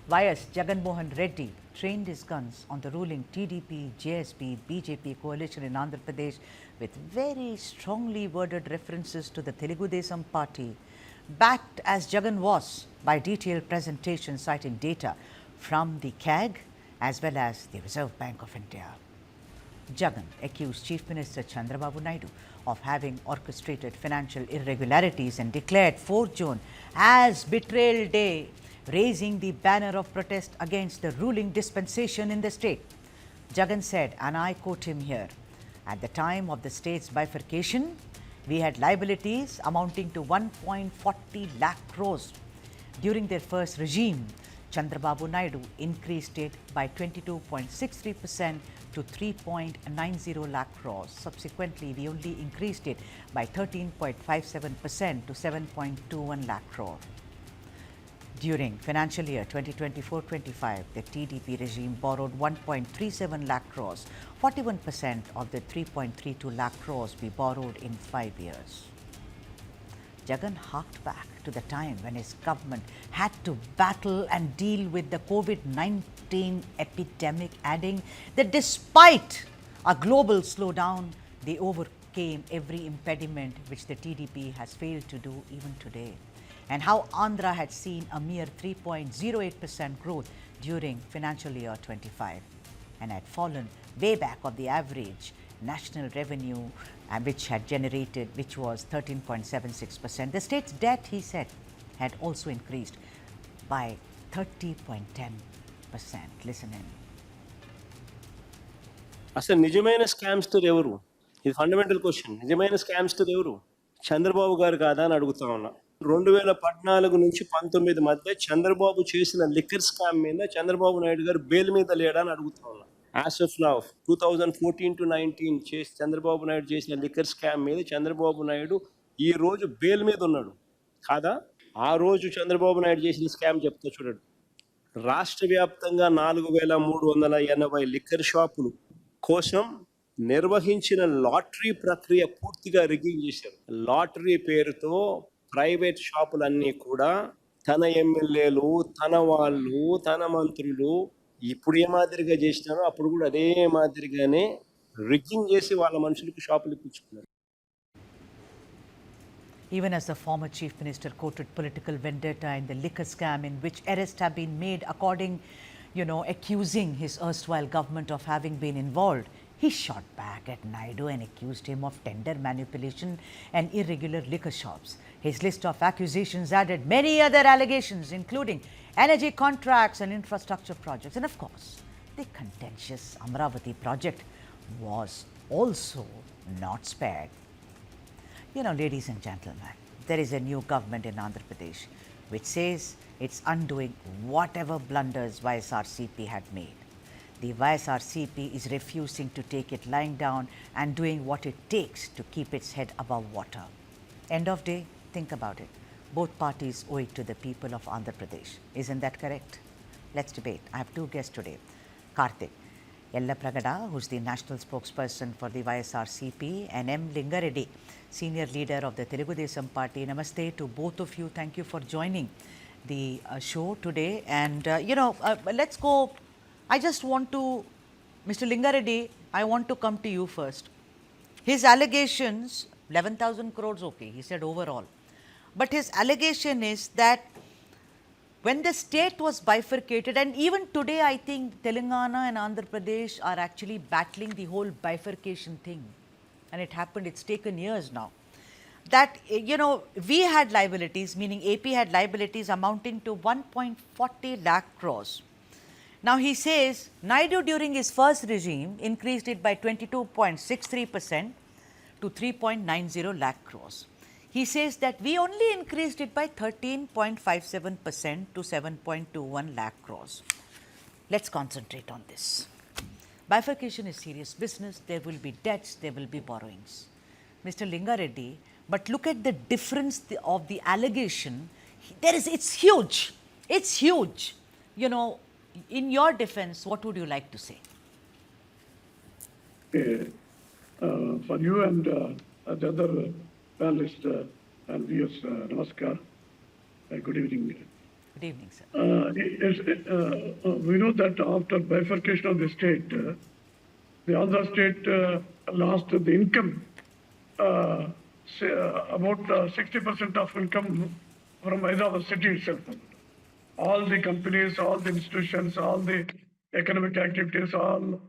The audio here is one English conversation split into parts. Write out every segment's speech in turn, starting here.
YS Jagan Mohan Reddy trained his guns on the ruling TDP, JSP, BJP coalition in Andhra Pradesh with very strongly worded references to the Telugu Desam party, backed as Jagan was by detailed presentation citing data from the CAG as well as the Reserve Bank of India. Jagan accused Chief Minister Chandrababu Naidu of having orchestrated financial irregularities and declared 4th June as Betrayal Day, raising the banner of protest against the ruling dispensation in the state. Jagan said, and I quote him here, at the time of the state's bifurcation, we had liabilities amounting to 1.40 lakh crores. During their first regime, Chandrababu Naidu increased it by 22.63% to 3.90 lakh crores. Subsequently, we only increased it by 13.57% to 7.21 lakh crore. During financial year 2024-25, the TDP regime borrowed 1.37 lakh crores, 41% of the 3.32 lakh crores we borrowed in 5 years. Jagan harked back to the time when his government had to battle and deal with the COVID-19 epidemic, adding that despite a global slowdown, they overcame every impediment which the TDP has failed to do even today. And how Andhra had seen a mere 3.08% growth during financial year 25 and had fallen way back of the average national revenue which was 13.76%. The state's debt, he said, had also increased by 30.10%. Listen in. అసలు నిజమైన scamster ఎవరు? ఇది fundamental question. నిజమైన scamster ఎవరు? చంద్రబాబు గారు కాదా అని అడుగుతా ఉన్నా. 2014 నుంచి 19 మధ్య చంద్రబాబు చేసిన లిక్కర్ స్కామ్ మీద చంద్రబాబు నాయుడు గారు బెయిల్ మీద లేడా అని అడుగుతా ఉన్నా. యాజ్ ఆఫ్ నౌ 2014 to 19 చేసి చంద్రబాబు నాయుడు చేసిన లిక్కర్ స్కామ్ మీద చంద్రబాబు నాయుడు ఈ రోజు బెయిల్ మీద ఉన్నాడు కాదా? ఆ రోజు చంద్రబాబు నాయుడు చేసిన స్కామ్ చెప్తా చూడండి. రాష్ట్ర వ్యాప్తంగా 4380 లిక్కర్ షాపులు కోసం నిర్వహించిన లాటరీ ప్రక్రియ పూర్తిగా రిగ్గింగ్ చేశారు. లాటరీ పేరుతో ప్రైవేట్ షాపులన్నీ కూడా తన ఎమ్మెల్యేలు, తన వాళ్ళు, తన మంత్రులు ఇప్పుడు ఏ మాదిరిగా చేసినారో అప్పుడు కూడా అదే మాదిరిగానే రిగ్గింగ్ చేసి వాళ్ళ మనుషులకు షాపులు ఇప్పించుకున్నారు. Even as the former chief minister quoted political vendetta in the liquor scam in which arrests have been made accusing his erstwhile government of having been involved, he shot back at Naidu and accused him of tender manipulation and irregular liquor shops. His list of accusations added many other allegations, including energy contracts and infrastructure projects. And of course, the contentious Amaravati project was also not spared. Ladies and gentlemen, there is a new government in Andhra Pradesh which says it's undoing whatever blunders YSRCP had made. The YSRCP is refusing to take it lying down and doing what it takes to keep its head above water. End of day, think about it. Both parties owe it to the people of Andhra Pradesh. Isn't that correct? Let's debate. I have two guests today. Karthik Yellapragada, who's the national spokesperson for the YSRCP, and M. Lingareddy, senior leader of the Telugu Desam party. Namaste to both of you. Thank you for joining the show today. And, let's go. I just want to, Mr. Lingareddy, I want to come to you first. His allegations, 11,000 crores, okay, he said overall. But his allegation is that when the state was bifurcated, and even today I think Telangana and Andhra Pradesh are actually battling the whole bifurcation thing. And it happened, it's taken years now. That, we had liabilities, meaning AP had liabilities amounting to 1.40 lakh crores. Now he says Naidu during his first regime increased it by 22.63% to 3.90 lakh crores. He says that we only increased it by 13.57% to 7.21 lakh crores. Let's concentrate on this. Bifurcation is serious business. There will be debts, there will be borrowings. Mr. Lingareddy, but look at the difference of the allegation. It's huge. It's huge. In your defense, what would you like to say? For you and the other panelists and viewers, namaskar. Good evening. Good evening, sir. We know that after bifurcation of the state, the Andhra state lost the income, about 60% of income from Hyderabad city itself. All the companies, all the institutions, all the economic activities, all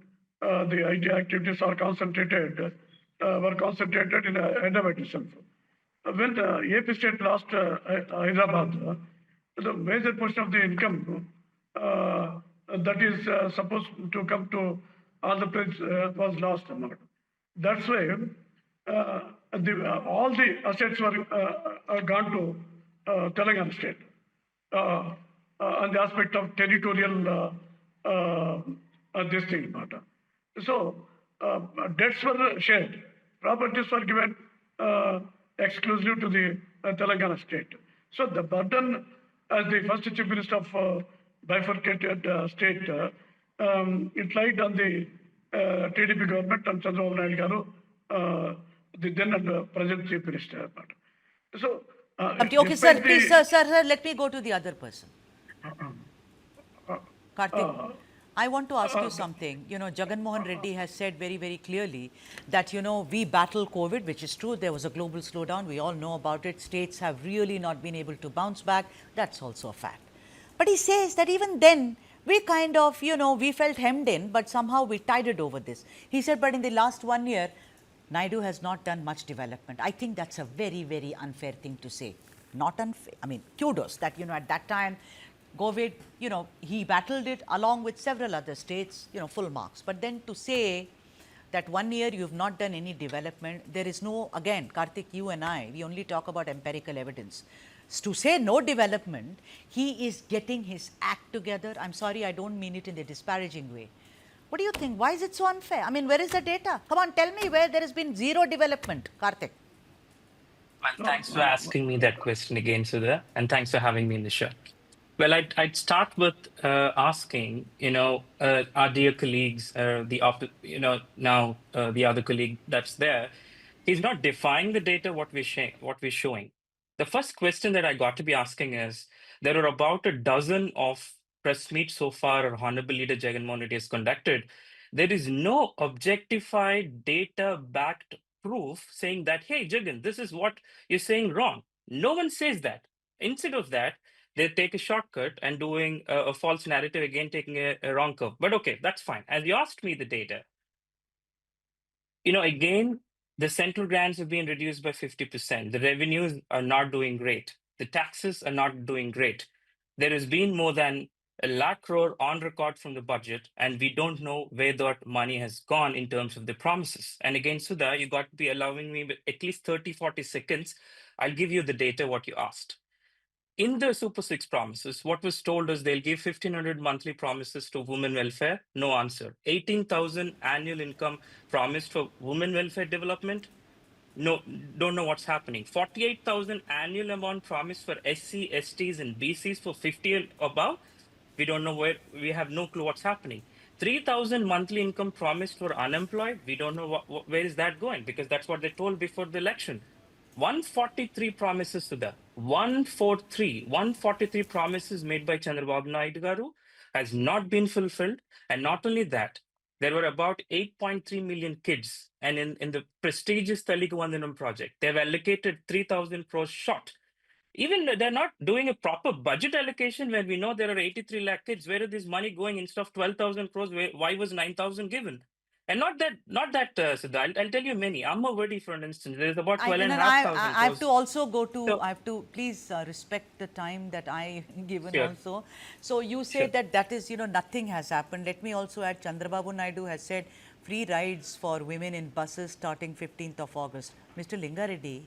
the IT activities are were concentrated in Hyderabad itself. When the AP state lost Hyderabad, the major portion of the income that is supposed to come to Andhra Pradesh was lost. That's why all the assets were gone to Telangana state on the aspect of territorial this thing. So debts were shared, properties were given exclusive to the Telangana state. So the burden as the first chief minister of bifurcated state, it lied on the TDP government and Chandrababu Naidu Garu, the then and present chief minister. So, Okay, sir, despite please, the- sir, let me go to the other person. Karthik, I want to ask you something. You know, Jagan Mohan Reddy has said very, very clearly that, you know, we battle COVID, which is true. There was a global slowdown. We all know about it. States have really not been able to bounce back. That's also a fact. But he says that even then, we kind of, you know, we felt hemmed in, but somehow we tided over this. He said, but in the last 1 year, Naidu has not done much development. I think that's a very, very unfair thing to say. Not unfair. I mean, kudos that, you know, at that time, COVID, you know, he battled it along with several other states, you know, full marks. But then to say that 1 year you've not done any development, there is no, again, Karthik, you and I, we only talk about empirical evidence. To say no development, he is getting his act together. I'm sorry, I don't mean it in a disparaging way. What do you think? Why is it so unfair? I mean, where is the data? Come on, tell me where there has been zero development, Karthik. Well, thanks for asking me that question again, Sudha, and thanks for having me in the show. Well, I'd start with asking, our dear colleagues, the other colleague that's there, he's not defying the data what we're showing. The first question that I got to be asking is, there are about a dozen of press meets so far, or Honorable Leader Jagan Mohan Reddy has conducted. There is no objectified data-backed proof saying that, hey, Jagan, this is what you're saying wrong. No one says that. Instead of that, they take a shortcut and doing a false narrative, again taking a wrong curve. But okay, that's fine. As you asked me the data, again, the central grants have been reduced by 50%. The revenues are not doing great. The taxes are not doing great. There has been more than 1 lakh crore on record from the budget, and we don't know where that money has gone in terms of the promises. And again, Sudha, you got to be allowing me at least 30, 40 seconds. I'll give you the data, what you asked. In the Super 6 promises, what was told is they'll give 1,500 monthly promises to women welfare. No answer. 18,000 annual income promised for women welfare development. No, don't know what's happening. 48,000 annual amount promised for SC, STs, and BCs for 50 and above. We don't know where, we have no clue what's happening. 3,000 monthly income promised for unemployed. We don't know where is that going, because that's what they told before the election. 143 promises to the 143 promises made by Chandrababu Naidu Garu has not been fulfilled. And not only that, there were about 8.3 million kids. And in the prestigious Taliga Vandanam project, they've allocated 3,000 crores short. Even they're not doing a proper budget allocation when we know there are 83 lakh kids. Where is this money going instead of 12,000 crores? Why was 9,000 given? And not that, Siddha. I'll tell you many. Amavadi, for instance, there's about 12,500 I have to also go to, So- I have to please respect the time that I given Sure. also. So you say Sure. that is, nothing has happened. Let me also add, Chandrababu Naidu has said free rides for women in buses starting 15th of August. Mr. Linga Reddy,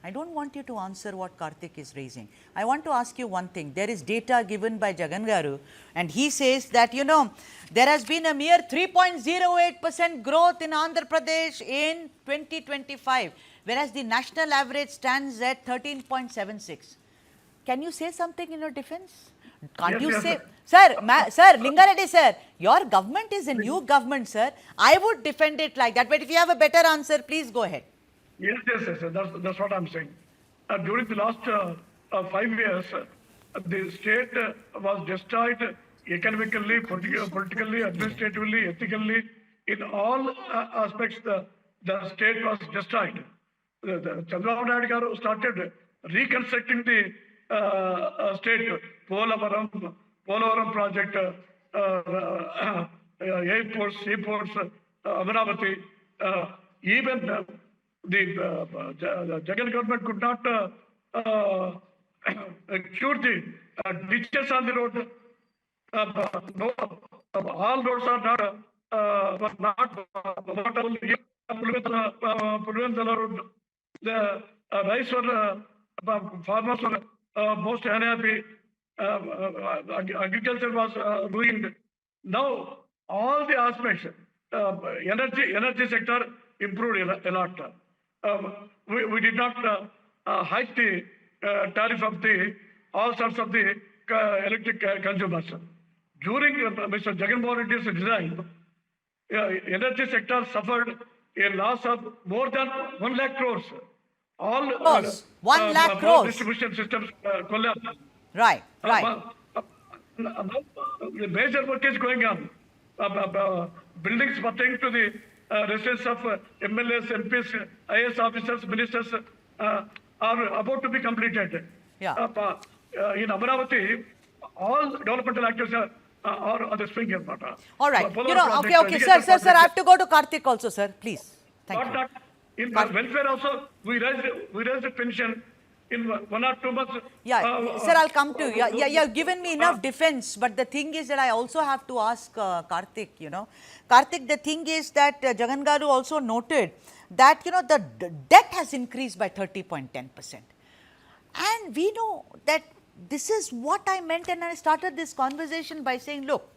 I don't want you to answer what Karthik is raising. I want to ask you one thing. There is data given by Jagan Garu, and he says that, there has been a mere 3.08% growth in Andhra Pradesh in 2025, whereas the national average stands at 13.76. Can you say something in your defense? Can't Yes, you yes, say, sir. sir, Linga Reddy, sir, your government is a new government, sir. I would defend it like that, but if you have a better answer, please go ahead. Yes. That's what I'm saying. During the last 5 years, the state was destroyed economically, politically, administratively, ethically. In all aspects, the state was destroyed. The Chandrababu Naidu garu started reconstructing the state, Polavaram project, airports, seaports, Amaravati, even the Jagan government could not cure the ditches on the road. No, all roads are not only Pulvendala road. The rice farmers were most unhappy. Agriculture was ruined. Now all the aspects, energy sector improved a lot. We did not hike the tariff of the all sorts of the electric consumers. During Mr. Jagan Mohan Reddy's design, energy sector suffered a loss of more than 1 lakh crores. All Crores. 1 lakh crores. distribution systems collapsed. Right, right. The major work is going on. Buildings pertaining to the residence of MLAs, MPs, IAS officers, ministers are about to be completed. Yeah. In Amaravati, all developmental activities are on the swing here. All right. Okay, sir, I have to go to Karthik also, sir. Please. Thank you. In welfare also, we raised the pension in 1 or 2 months. Yeah, sir, I'll come to you. Yeah, you've given me enough defense, but the thing is that I also have to ask Karthik, Karthik, the thing is that Jagan Garu also noted that, the debt has increased by 30.10%. And we know that this is what I meant, and I started this conversation by saying, look,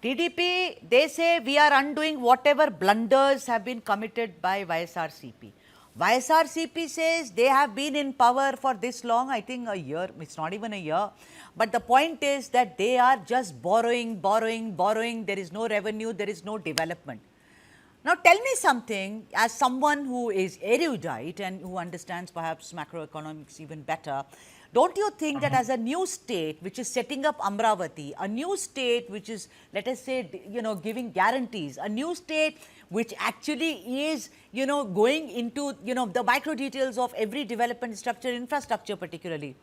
TDP, they say we are undoing whatever blunders have been committed by YSRCP. YSRCP says they have been in power for this long, I think a year, it's not even a year. But the point is that they are just borrowing. There is no revenue, there is no development. Now tell me something, as someone who is erudite and who understands perhaps macroeconomics even better, don't you think that as a new state which is setting up Amravati, a new state which is, let us say, giving guarantees, a new state which actually is, going into, the micro details of every development structure, infrastructure particularly,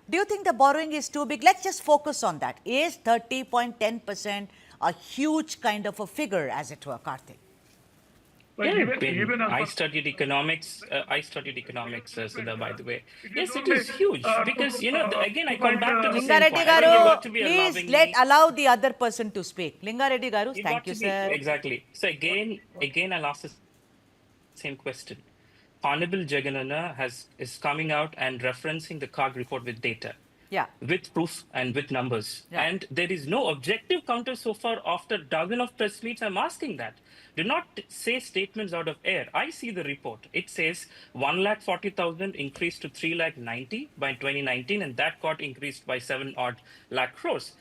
do you think the borrowing is too big? Let's just focus on that. Is 30.10% a huge kind of a figure, as it were, Karthik? I studied economics. Sudha, by the way. Yes, it is huge because again I come back to the same Lingareddy point. Garu, please allow the other person to speak. Lingareddy Garu, thank you, sir. Exactly. So again, I'll ask the same question. Honorable Jagananna is coming out and referencing the CAG report with data. Yeah. With proof and with numbers. Yeah. And there is no objective counter so far after dozen of press meets. I'm asking that. Do not say statements out of air. I see the report. It says 1,40,000 increased to 3,90,000 by 2019, and that got increased by 7 odd lakh crores.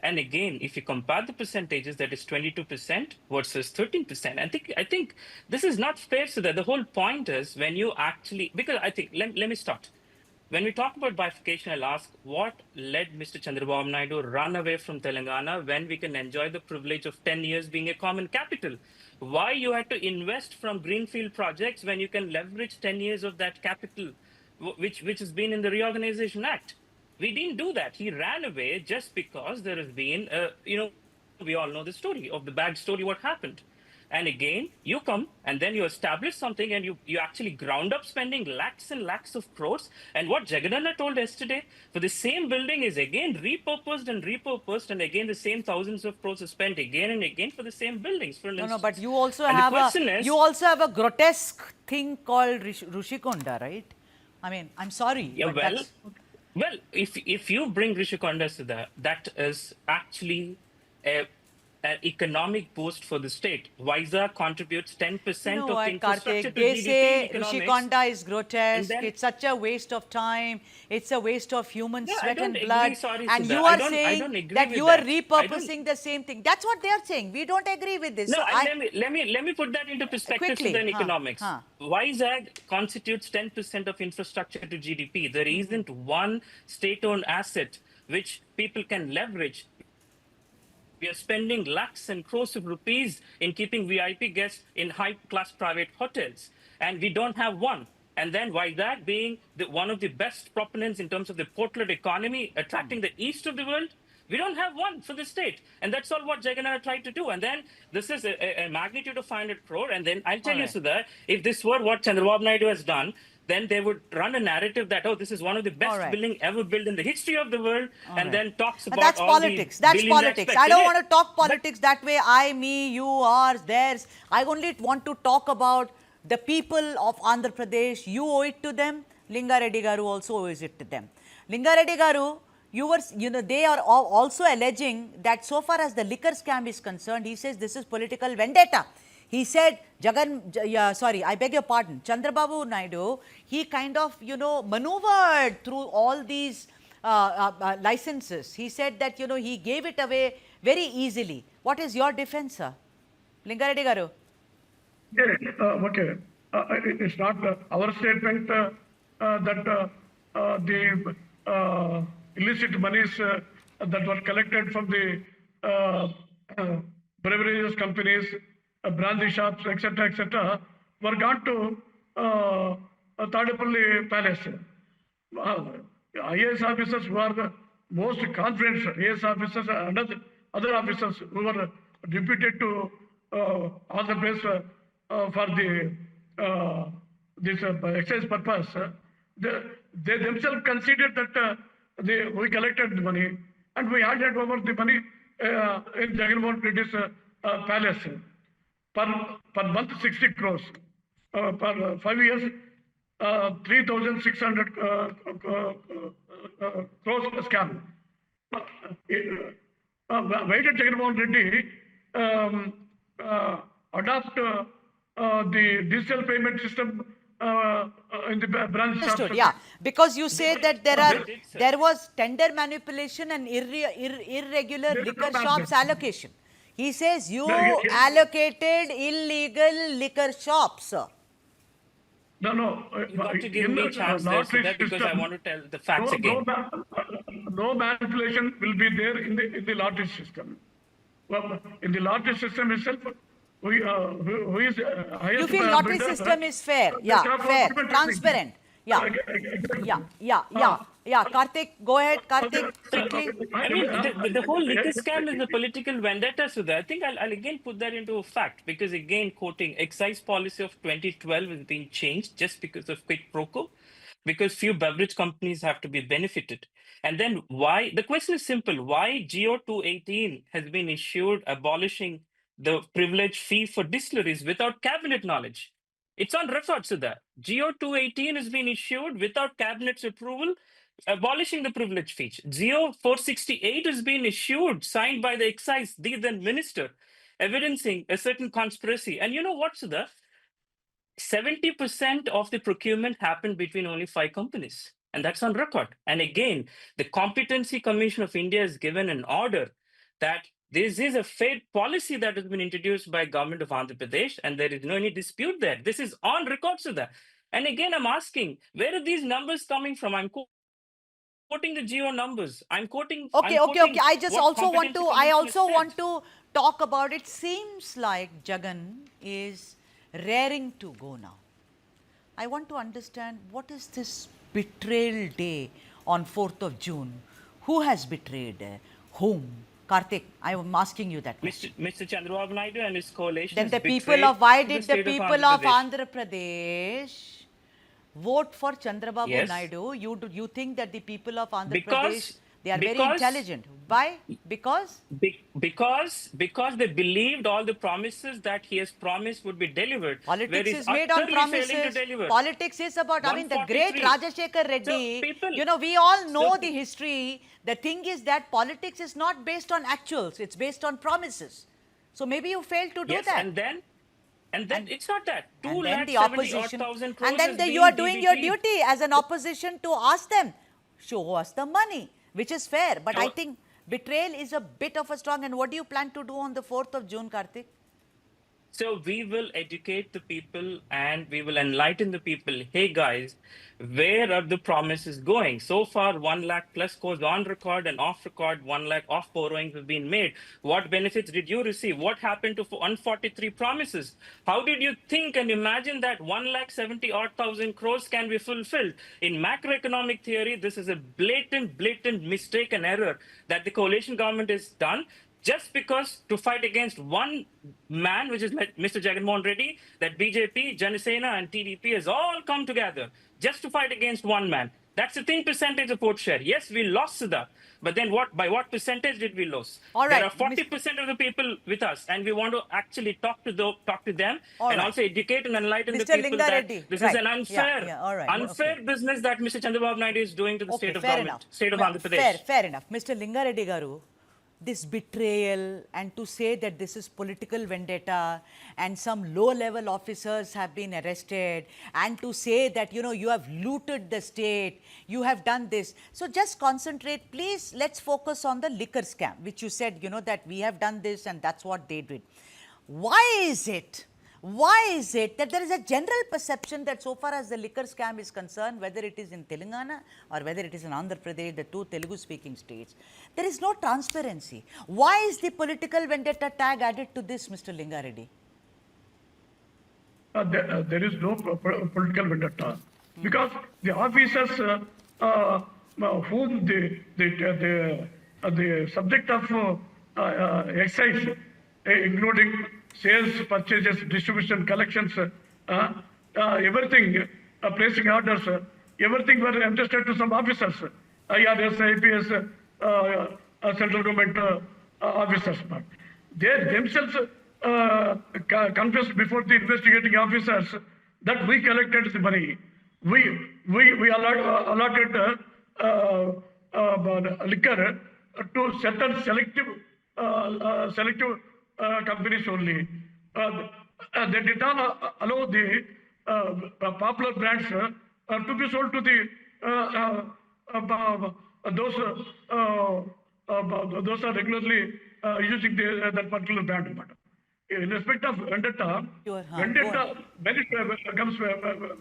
And again, if you compare the percentages, that is 22% versus 13%. I think this is not fair. So that the whole point is when you actually, because I think, let me start. When we talk about bifurcation, I'll ask what led Mr. Chandrababu Naidu run away from Telangana when we can enjoy the privilege of 10 years being a common capital? Why you had to invest from greenfield projects when you can leverage 10 years of that capital, which has been in the Reorganization Act? We didn't do that. He ran away just because there has been, we all know the story of the bad story, what happened. And again, you come and then you establish something and you actually ground up spending lakhs and lakhs of crores. And what Jagananna told yesterday for the same building is again repurposed, and again the same thousands of crores are spent again and again for the same buildings. For instance. No, but you also have a grotesque thing called Rushikonda, right? I mean, I'm sorry. Yeah, well, if you bring Rishikonda to that is actually an economic boost for the state. Vizag contributes 10% of the infrastructure to they GDP say economics. Rishikonda is grotesque. Then, it's such a waste of time. It's a waste of human sweat and agree, blood. sorry, And Sudha. you are saying that you are repurposing the same thing. That's what they are saying. We don't agree with this. No, so let me put that into perspective quickly, in economics. Vizag constitutes 10% of infrastructure to GDP. There isn't one state-owned asset which people can leverage. We are spending lakhs and crores of rupees in keeping VIP guests in high-class private hotels, and we don't have one. And then, while that being one of the best proponents in terms of the portlet economy, attracting the east of the world, we don't have one for the state. And that's all what Jagannath tried to do. And then this is a magnitude of 500 crore. And then I'll tell you, Sudha, if this were what Chandrababu Naidu has done, then they would run a narrative that, oh, this is one of the best building ever built in the history of the world, and then talks about that's all politics. the That's billions politics. aspects. I don't want to talk politics that way. I, me, you, ours, theirs. I only want to talk about the people of Andhra Pradesh. You owe it to them. Linga Reddy Garu also owes it to them. Linga Reddy Garu, they are also alleging that so far as the liquor scam is concerned, he says this is political vendetta. He said, I beg your pardon, Chandrababu Naidu, he kind of, maneuvered through all these licenses. He said that, he gave it away very easily. What is your defense, sir? Linga Reddy Garu. Okay. It's not our statement that the illicit monies that were collected from the beverages companies, brandy shops, etc., were gone to Tadepalli Palace. IAS officers who are the most confidential, IAS officers and other officers who were deputed to Andhra Pradesh for the this excise purpose, they themselves considered that we collected the money and we handed over the money in Jagannath Reddy's palace. Per month 60 crores. Per 5 years, 3,600 crores scam. Why did Jagannath Reddy adopt the digital payment system in the branch? Understood, yeah. Because you say that there was tender manipulation and irregular liquor shops allocation. He says you allocated illegal liquor shops, sir. No. You got to give me a chance there, Sudha, because I want to tell the facts again. No manipulation will be there in the lottery system. Well, in the lottery system itself, who is highest? You feel lottery system is fair? Yeah, fair, transparent. Yeah. Karthik, go ahead, Karthik, quickly. I mean, the whole liquor scam is a political vendetta, Sudha. I think I'll again put that into a fact, because again, quoting excise policy of 2012 has been changed just because of quid pro quo, because few beverage companies have to be benefited. And then why? The question is simple. Why GO 218 has been issued abolishing the privilege fee for distilleries without cabinet knowledge? It's on record, Sudha. GO 218 has been issued without cabinet's approval, abolishing the privilege fee. GO 468 has been issued, signed by the excise, the then minister, evidencing a certain conspiracy. And you know what, Sudha? 70% of the procurement happened between only 5 companies. And that's on record. And again, the Competency Commission of India has given an order that this is a fair policy that has been introduced by government of Andhra Pradesh, and there is no any dispute there. This is on record, Sudha. And again, I'm asking, where are these numbers coming from? I'm quoting the GO numbers. I'm quoting. Okay. I also want to talk about. It seems like Jagan is raring to go now. I want to understand, what is this betrayal day on 4th of June? Who has betrayed whom? Karthik, I am asking you that question. Mr. Chandrababu Naidu and his coalition. Then why did the people of Andhra Pradesh vote for Chandrababu Naidu? You think that the people of Andhra Pradesh, they are very intelligent. Why? Because they believed all the promises that he has promised would be delivered. Politics is made on promises. Politics is about, the great Rajashekar Reddy, we all know the history. The thing is that politics is not based on actuals, it's based on promises. So maybe you failed to do that. And then it's not that. And then the opposition, and then you are doing your duty as an opposition to ask them, show us the money, which is fair. But I think betrayal is a bit of a strong. And what do you plan to do on the 4th of June, Karthik? So we will educate the people and we will enlighten the people. Hey guys, where are the promises going? So far, 1 lakh plus crores on record and off record, 1 lakh off borrowings have been made. What benefits did you receive? What happened to 143 promises? How did you think and imagine that 1 lakh 70 odd thousand crores can be fulfilled? In macroeconomic theory, this is a blatant mistake and error that the coalition government has done just because to fight against one man, which is Mr. Jagannath Reddy, that BJP, Janasena, and TDP has all come together just to fight against one man. That's the thin percentage of vote share. Yes, we lost Siddha, but then what? By what percentage did we lose? All There right, are 40% of the people with us, and we want to actually talk to them All and right. also educate and enlighten the Mr. people Linga that Reddy, this right. is an unfair, Yeah, all right. unfair Okay. business that Mr. Chandrababu Naidu is doing to the Okay, state of fair government, enough. state of No, Andhra Pradesh. fair enough. Mr. Linga Reddy Garu, this betrayal and to say that this is political vendetta and some low-level officers have been arrested and to say that, you know, you have looted the state, you have done this. So just concentrate, please. Let's focus on the liquor scam, which you said, you know, that we have done this and that's what they did. Why is it that there is a general perception that so far as the liquor scam is concerned, whether it is in Telangana or whether it is in Andhra Pradesh, the two Telugu-speaking states, there is no transparency? Why is the political vendetta tag added to this, Mr. Linga Reddy? There is no political vendetta because the officers whom the subject of excise, including sales, purchases, distribution, collections, everything, placing orders, everything were entrusted to some officers, IRS, IPS, central government officers. But they themselves confessed before the investigating officers that we collected the money. We allotted liquor to certain selective companies only. They did not allow the popular brands to be sold to the those are regularly using that particular brand. In respect of vendetta, vendetta comes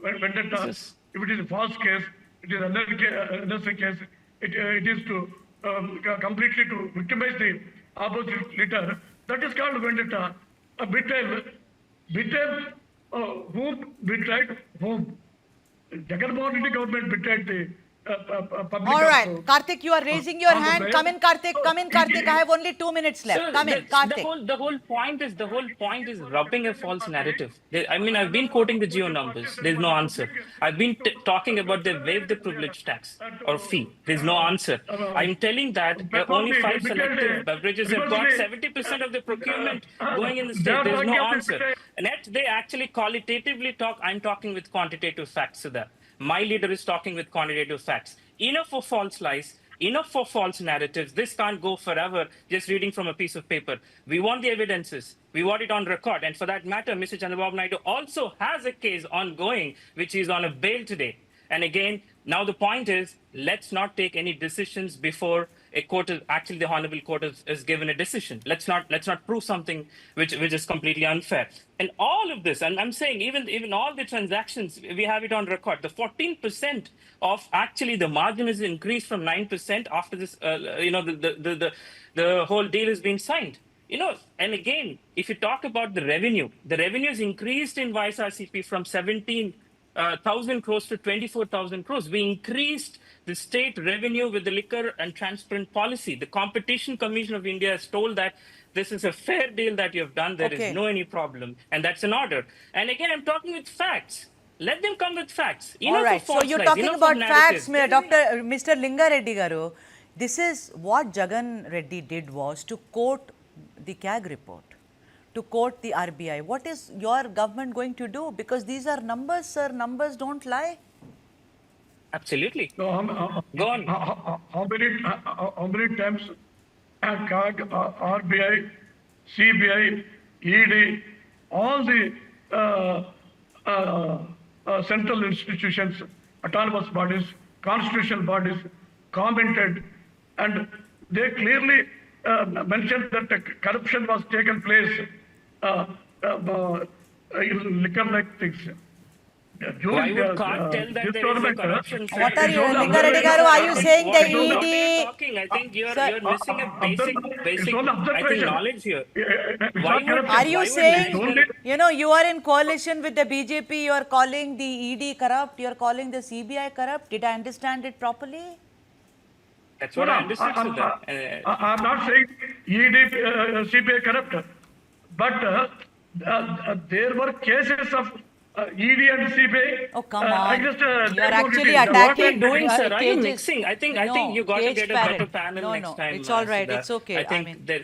vendetta. If it is a false case, it is another case. It is to completely to victimize the opposite leader. That is called vendetta. A betrayal. Whom betrayed whom? Jagannath Reddy government betrayed the public. All right, Karthik, you are raising your hand. Come in, Karthik. Come in, Karthik. I have only 2 minutes left. So Come in, Karthik. the whole point is rubbing a false narrative. I mean, I've been quoting the geo numbers. There's no answer. I've been talking about they waive the privilege tax or fee. There's no answer. I'm telling that only 5 selective beverages have got 70% of the procurement going in the state. There's no answer. And yet they actually qualitatively talk. I'm talking with quantitative facts to that. My leader is talking with quantitative facts. Enough for false lies, enough for false narratives. This can't go forever just reading from a piece of paper. We want the evidences. We want it on record. And for that matter, Mr. Chandrababu Naidu also has a case ongoing, which is on a bail today. And again, now the point is, let's not take any decisions before a court is actually the honorable court is given a decision. Let's not prove something which is completely unfair. And all of this, and I'm saying even all the transactions, we have it on record. The 14% of actually the margin is increased from 9% after this. The whole deal has been signed. You know, and again, if you talk about the revenue is increased in YSRCP from 17,000 crores to 24,000 crores. We increased the state revenue with the liquor and transparent policy. The Competition Commission of India has told that this is a fair deal that you have done. There is no any problem. And that's an order. And again, I'm talking with facts. Let them come with facts. All right, so you're talking about facts, Mr. Linga Reddy Garu. This is what Jagan Reddy did was to quote the CAG report, to quote the RBI. What is your government going to do? Because these are numbers, sir. Numbers don't lie. Absolutely. So, Go on. how many times CAG, RBI, CBI, ED, all the central institutions, autonomous bodies, constitutional bodies commented, and they clearly mentioned that corruption was taken place liquor-like things. Why would CART tell that there is a corruption trend? What are you, It's all Linga Reddy garu, are you saying What the topic are you ED? talking? I think you're Sir, missing a basic, it's all I think, observation. knowledge here. It's Why not would- corruption. Are you Why would saying, Only- you know, you are in coalition with the BJP, you are calling the ED corrupt, you are calling the CBI corrupt? Did I understand it properly? That's what I understood, I'm Sudha. I'm not saying ED, CBI corrupt, but there were cases of ED and CBI. Oh, come on. Against, You are their actually quantities. What are attacking. you doing, uh, sir? Are you cages. mixing? I think you got to No, get a caged better parrot. panel No, next no, time. it's all right. Sudha. It's okay. I think mean, that